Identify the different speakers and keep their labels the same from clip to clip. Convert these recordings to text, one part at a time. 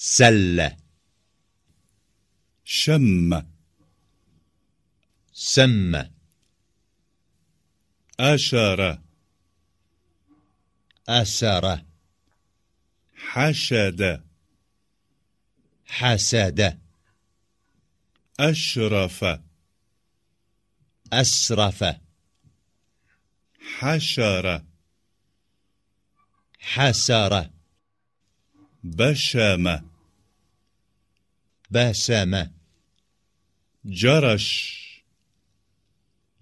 Speaker 1: سل، شم، سم، أشر، أسر، حشد، حسد، أشرف، أسرف، حشر، حسر، بشم، بسم، جرش،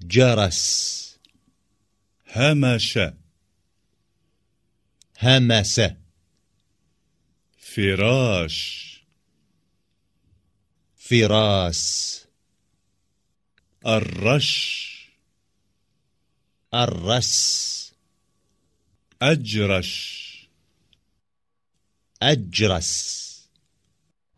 Speaker 1: جرس، همش، همس، فراش، فراس، الرش، الرس، أجرش، أجرس۔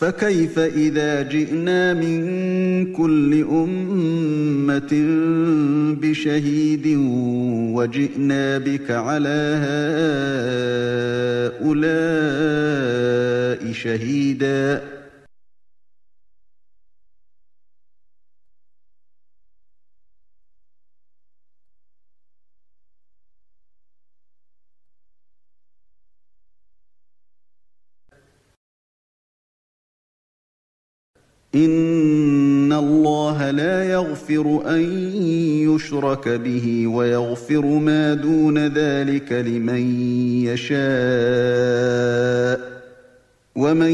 Speaker 2: فكيف إذا جئنا من كل أمة بشهيد وجئنا بك على هؤلاء شهيدا إن الله لا يغفر أن يشرك به ويغفر ما دون ذلك لمن يشاء ومن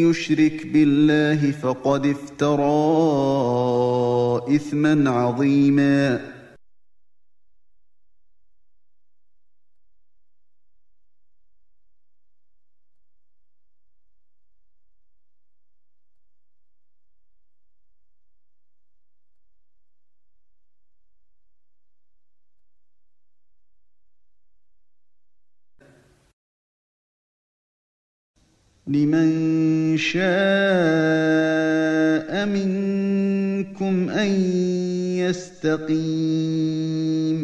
Speaker 2: يشرك بالله فقد افترى إثما عظيما لمن شاء منكم أن يستقيم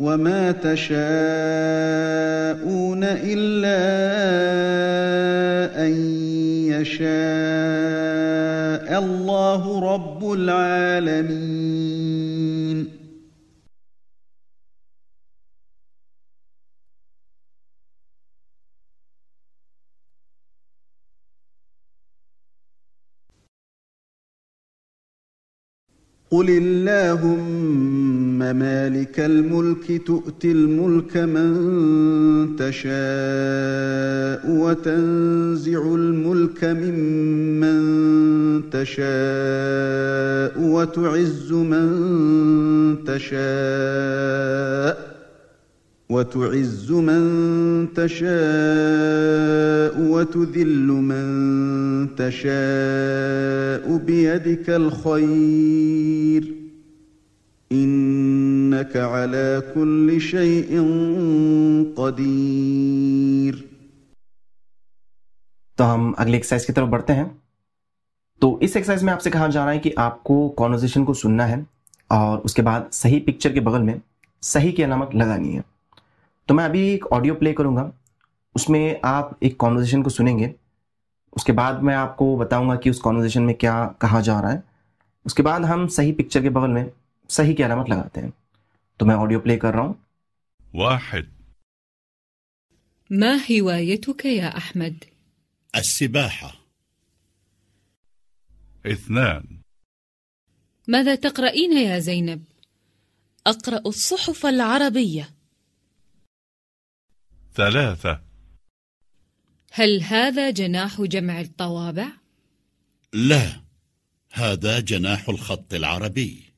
Speaker 2: وما تشاءون إلا أن يشاء الله رب العالمين. قل اللهم مالك الملك تؤتي الملك من تشاء وتنزع الملك ممن تشاء وتعز من تشاء وتذل من تشاء بيدك الخير إنك على كل شيء قدير.
Speaker 3: تو ہم اگلی ایکسرسائز کی طرف بڑھتے ہیں. تو اس ایکسرسائز میں آپ سے کہا جا رہا ہے کہ آپ کو کانورسیشن کو سننا ہے اور اس کے بعد صحیح پکچر کے بغل میں صحیح کی علامت لگانی ہے. تو میں ابھی ایک آڈیو پلے کروں گا، اس میں آپ ایک کانورسیشن کو سنیں گے. اس کے بعد میں آپ کو بتاؤں گا کہ اس کانورسیشن میں کیا کہا جا رہا ہے. اس کے بعد ہم صحیح پکچر کے بغل میں صحیح کی علامت لگاتے ہیں. تو میں آڈیو پلے کر رہا ہوں.
Speaker 1: 1.
Speaker 4: ما هوايتك يا أحمد؟
Speaker 1: السباحة.
Speaker 5: 2.
Speaker 4: ماذا تقرأين يا زينب؟
Speaker 6: أقرأ الصحف العربية.
Speaker 5: 3.
Speaker 4: هل هذا جناح جمع الطوابع؟
Speaker 1: لا، هذا جناح الخط العربي.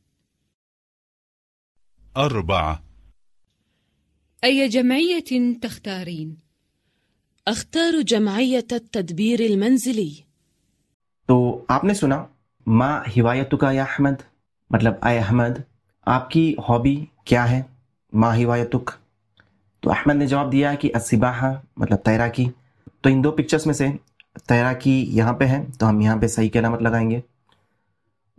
Speaker 5: 4.
Speaker 4: أي جمعية تختارين؟
Speaker 6: أختار جمعية التدبير المنزلي.
Speaker 3: تو آپ نے سنا ما ہوایتک یا احمد، مطلب اے احمد آپ کی ہابی کیا ہے؟ ما ہوایتک. تو احمد نے جواب دیا کہ السباحہ مطلب تیراکی. تو ان دو پکچرز میں سے تیراکی یہاں پہ ہے تو ہم یہاں پہ صحیح کی علامت لگائیں گے.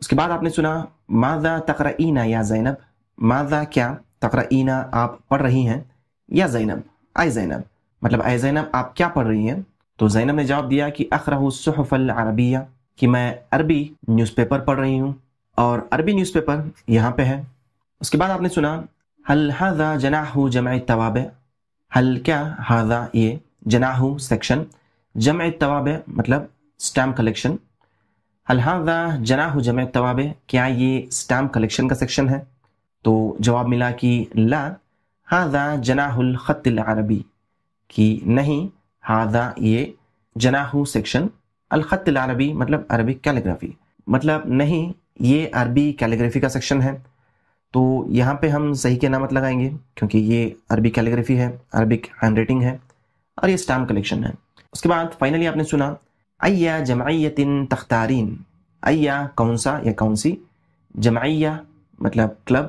Speaker 3: اس کے بعد آپ نے سنا ماذا تقرئین یا زینب. ماذا کیا، تقرئین آپ پڑھ رہی ہیں، یا زینب اے زینب مطلب اے زینب آپ کیا پڑھ رہی ہیں. تو زینب نے جواب دیا کہ اقرأ الصحف العربیہ، کہ میں عربی نیوز پیپر پڑھ رہی ہوں، اور عربی نیوز پیپر یہاں پہ ہے. اس کے بعد آپ نے سنا هل هذا جناح جمع التوابع. هل کیا، هذا یہ، جناح سیکشن، جمع التوابع مطلب سٹامپ کلیکشن. هل هذا جناح جمع التوابع، کیا یہ سٹامپ کلیکشن کا سیکشن ہے؟ تو جواب ملا کہ لا، هذا جناح الخط العربی، کہ نہیں، هذا یہ جناح سیکشن، الخط العربی مطلب عربک کیلیگرافی، مطلب نہیں یہ عربی کیلیگرافی کا سیکشن ہے. تو یہاں پہ ہم صحیح کی علامت لگائیں گے کیونکہ یہ عربی کیلیگرافی ہے، عربک ہینڈ رائٹنگ ہے، اور یہ اسٹامپ کلیکشن ہے. اس کے بعد فائنلی آپ نے سنا ایا جمعیت تختارین. ایا کون سا یا کون سی، جمعیہ مطلب کلب،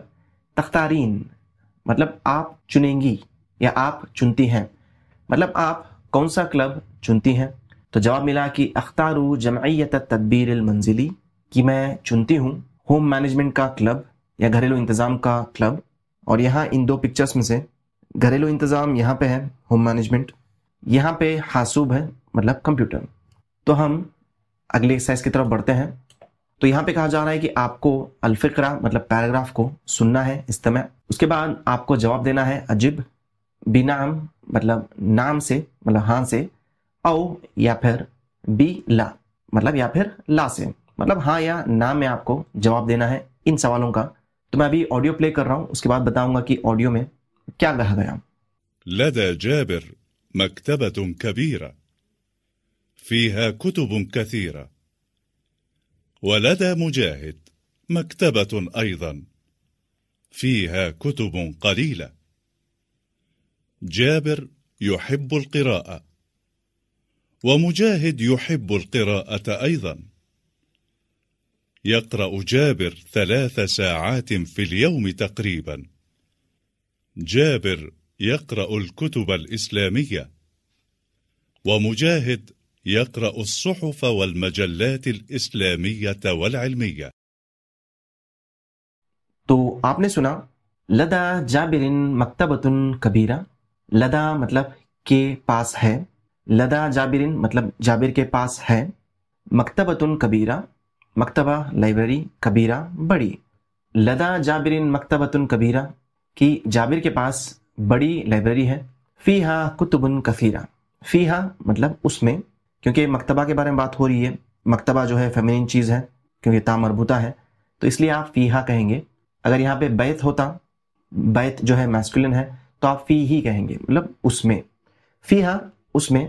Speaker 3: تختارین مطلب آپ چنیں گی یا آپ چنتی ہیں، مطلب آپ کون سا کلب چنتی ہیں. تو جواب ملا کہ اختار جمعیت التدبیر المنزلی، کہ میں چنتی ہوں ہوم مینجمنٹ کا کلب یا گھریلو انتظام کا کلب. اور یہاں ان دو پکچرز میں سے گھریلو انتظام یہاں پہ ہے، ہوم مینجمنٹ یہاں پہ، حاسوب ہے مطلب کمپیوٹر. تو ہم اگلی ایکسرسائز کی طرف بڑھتے ہیں. تو یہاں پہ کہا جا رہا ہے کہ آپ کو الفقرہ مطلب پیراگراف کو سننا ہے، استمع. اس کے بعد آپ کو جواب دینا ہے عجب، بنام مطلب نام سے مطلب ہاں سے، او یا پھر بی لا مطلب یا پھر لا سے مطلب ہاں یا نہ میں آپ کو جواب دینا ہے ان سوالوں کا. تو میں ابھی آڈیو پلے کر رہا ہوں، اس کے بعد بتاؤں گا کہ آڈیو میں کیا کہا گیا.
Speaker 5: لدى جابر مكتبة كبيرة فيها كتب كثيرة، ولدى مجاهد مكتبة أيضا فيها كتب قليلة. جابر يحب القراءة، ومجاهد يحب القراءة أيضا. يقرأ جابر 3 ساعات في اليوم تقريبا. جابر يقرأ الكتب الإسلامية، ومجاهد يقرأ الصحف والمجلات الإسلامية والعلمية.
Speaker 3: تو آپ نے سنا لدا جابر مکتبۃ کبیرہ. لدا مطلب کے پاس ہے. لدا جابر مطلب جابر کے پاس ہے. مکتبۃ کبیرہ مکتبہ لائبریری کبیرہ بڑی. لدا جابر مکتبۃ کبیرہ کہ جابر کے پاس بڑی لائبریری ہے. فیہا کتب کثیرہ. فیہا مطلب اس میں، کیونکہ مکتبہ کے بارے میں بات ہو رہی ہے. مکتبہ جو ہے فیمینین چیز ہے کیونکہ تا مربوطہ ہے، تو اس لیے آپ فیہا کہیں گے. اگر یہاں پہ بیت ہوتا، بیت جو ہے میسکولن ہے، تو آپ فی ہی کہیں گے، مطلب اس میں. فیہا اس میں،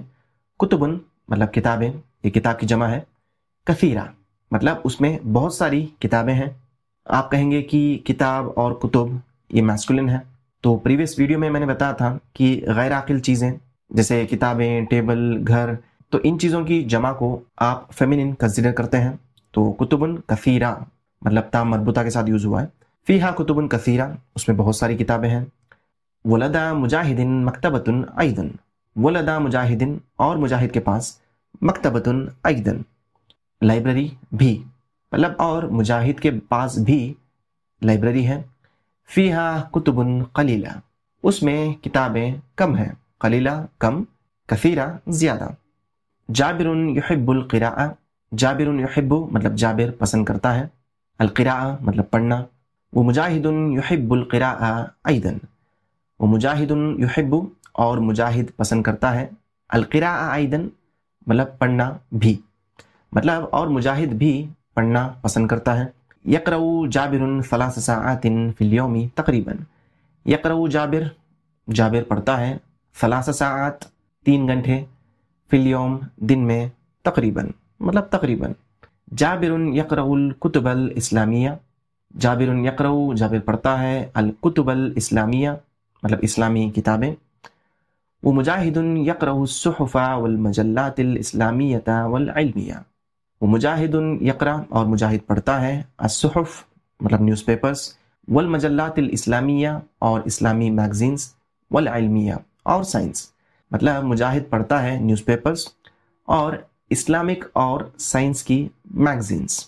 Speaker 3: کتبن مطلب کتابیں، یہ کتاب کی جمع ہے. کثیرہ مطلب اس میں بہت ساری کتابیں ہیں. آپ کہیں گے کہ کتاب اور کتب یہ میسکولن ہے. تو پریویس ویڈیو میں نے بتایا تھا کہ غیر عاقل چیزیں جیسے کتابیں، ٹیبل، گھر، تو ان چیزوں کی جمع کو آپ فیمینین کنسیڈر کرتے ہیں. تو کتبن کثیرہ مطلب تا مربوطہ کے ساتھ یوز ہوا ہے. فیہا کتبن کثیرہ اس میں بہت ساری کتابیں ہیں. ولدا مجاہد مکتبۃ ایضا. ولدا مجاہد اور مجاہد کے پاس، مکتبۃ ایضا لائبریری بھی، مطلب اور مجاہد کے پاس بھی لائبریری ہے. فیہا کتب قلیلہ اس میں کتابیں کم ہیں. قلیلہ کم، کثیرہ زیادہ. جابر یحب القراءہ. جابر یحب مطلب جابر پسند کرتا ہے. القراءہ مطلب پڑھنا. ومجاہد یحب القراءہ ایضا. ومجاہد یحب اور مجاہد پسند کرتا ہے. القراءہ ایضا مطلب پڑھنا بھی، مطلب اور مجاہد بھی پڑھنا پسند کرتا ہے. یقرأ جابر 3 ساعات فی اليوم تقریبا. یقرأ جابر، جابر پڑھتا ہے. 3 ساعات 3 گھنٹے، فی اليوم دن میں، تقریبا مطلب تقریبا. جابر یقرأ الکتب الاسلامیہ. جابر یقرأ جابر پڑھتا ہے الکتب الاسلامیہ مطلب اسلامی کتابیں. ومجاہد یقرأ الصحف والمجلات الاسلامیہ والعلمیہ. ومجاہد یقرأ اور مجاہد پڑھتا ہے الصحف مطلب نیوز پیپرز، والمجلات الاسلامیہ اور اسلامی میگزینز، والعلمیہ اور سائنس، مطلب مجاہد پڑھتا ہے نیوز پیپرز اور اسلامک اور سائنس کی میگزینز.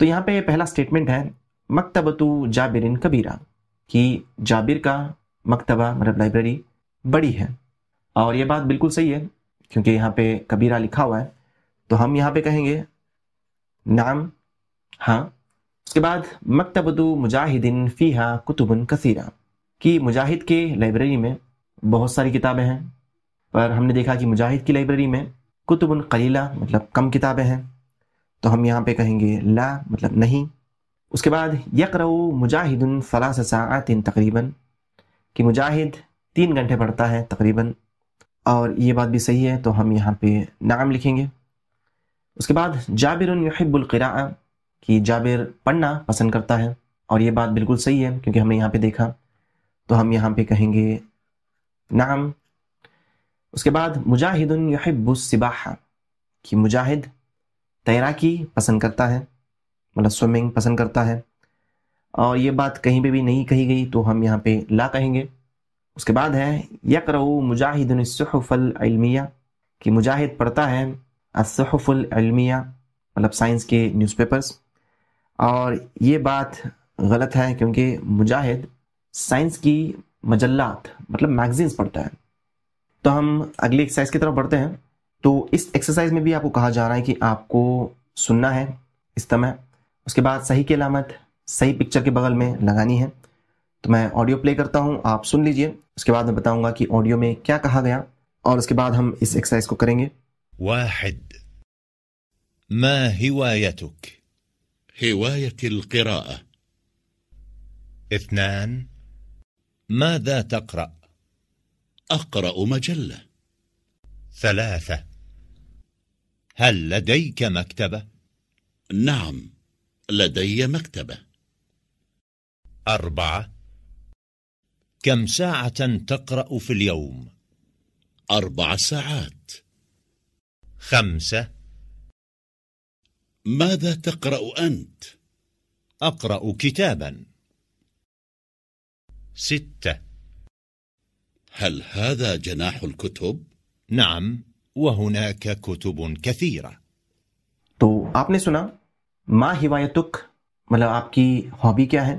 Speaker 3: تو یہاں پہ پہلا سٹیٹمنٹ ہے مکتبۃ جابر کبیرہ کہ جابر کا مکتبہ مطلب لائبریری بڑی ہے. اور یہ بات بالکل صحیح ہے کیونکہ یہاں پہ کبیرہ لکھا ہوا ہے، تو ہم یہاں پہ کہیں گے نعم، ہاں. اس کے بعد مکتبۃ مجاہد فیہا کتب کثیرہ کہ مجاہد کے لائبریری میں بہت ساری کتابیں ہیں، پر ہم نے دیکھا کہ مجاہد کی لائبریری میں کتب قلیلہ مطلب کم کتابیں ہیں، تو ہم یہاں پہ کہیں گے لا مطلب نہیں. اس کے بعد یقرأ مجاہد 3 ساعات تقریبا کہ مجاہد 3 گھنٹے پڑھتا ہے تقریباً، اور یہ بات بھی صحیح ہے تو ہم یہاں پہ نعم لکھیں گے. اس کے بعد جابر یحب القراءہ کہ جابر پڑھنا پسند کرتا ہے، اور یہ بات بالکل صحیح ہے کیونکہ ہم نے یہاں پہ دیکھا، تو ہم یہاں پہ کہیں گے نعم. اس کے بعد مجاہد یحب السباحہ کہ مجاہد تیراکی پسند کرتا ہے مطلب سوئمنگ پسند کرتا ہے، اور یہ بات کہیں پہ بھی نہیں کہی گئی تو ہم یہاں پہ لا کہیں گے. اس کے بعد ہے یقرأ مجاہد الصحف العلمیہ کہ مجاہد پڑھتا ہے الصحف العلمیہ مطلب سائنس کے نیوز پیپرز، اور یہ بات غلط ہے کیونکہ مجاہد سائنس کی مجلات مطلب میگزینز پڑھتا ہے. تو ہم اگلی ایکسرسائز کی طرف بڑھتے ہیں. تو اس ایکسرسائز میں بھی آپ کو کہا جا رہا ہے کہ آپ کو سننا ہے استماع، اس کے بعد صحیح کی علامت صحیح پکچر کے بغل میں لگانی ہے. تو میں آڈیو پلے کرتا ہوں، آپ سن لیجئے، اس کے بعد میں بتاؤں گا کہ آڈیو میں کیا کہا گیا، اور اس کے بعد ہم اس ایکسرسائز کو کریں گے.
Speaker 1: 1. ما هوايتك؟ هوايتي القراءة.
Speaker 5: 2. ماذا تقرأ؟
Speaker 1: أقرأ مجلة.
Speaker 5: 3. هل لديك مكتبة؟
Speaker 1: نعم، لدي مكتبة.
Speaker 5: 4. كم ساعة تقرأ في اليوم؟
Speaker 1: 4 ساعات.
Speaker 5: 5.
Speaker 1: ماذا تقرأ أنت؟
Speaker 5: أقرأ كتابا. 6.
Speaker 1: هل هذا جناح الكتب؟
Speaker 5: نعم، وهناك كتب كثيرة.
Speaker 3: تو آپ نے سنا ما ہوایتک مطلب آپ کی ہابی کیا ہے.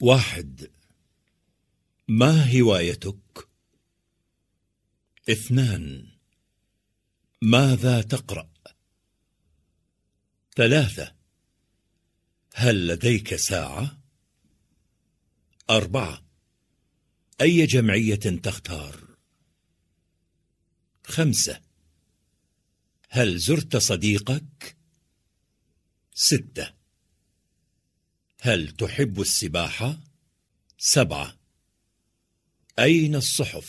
Speaker 1: 1. ما هوايتك؟ 2. ماذا تقرأ؟ 3. هل لديك ساعة؟ 4. أي جمعية تختار؟ 5. هل زرت صديقك؟ 6. هل تحب السباحة؟ 7. أين الصحف؟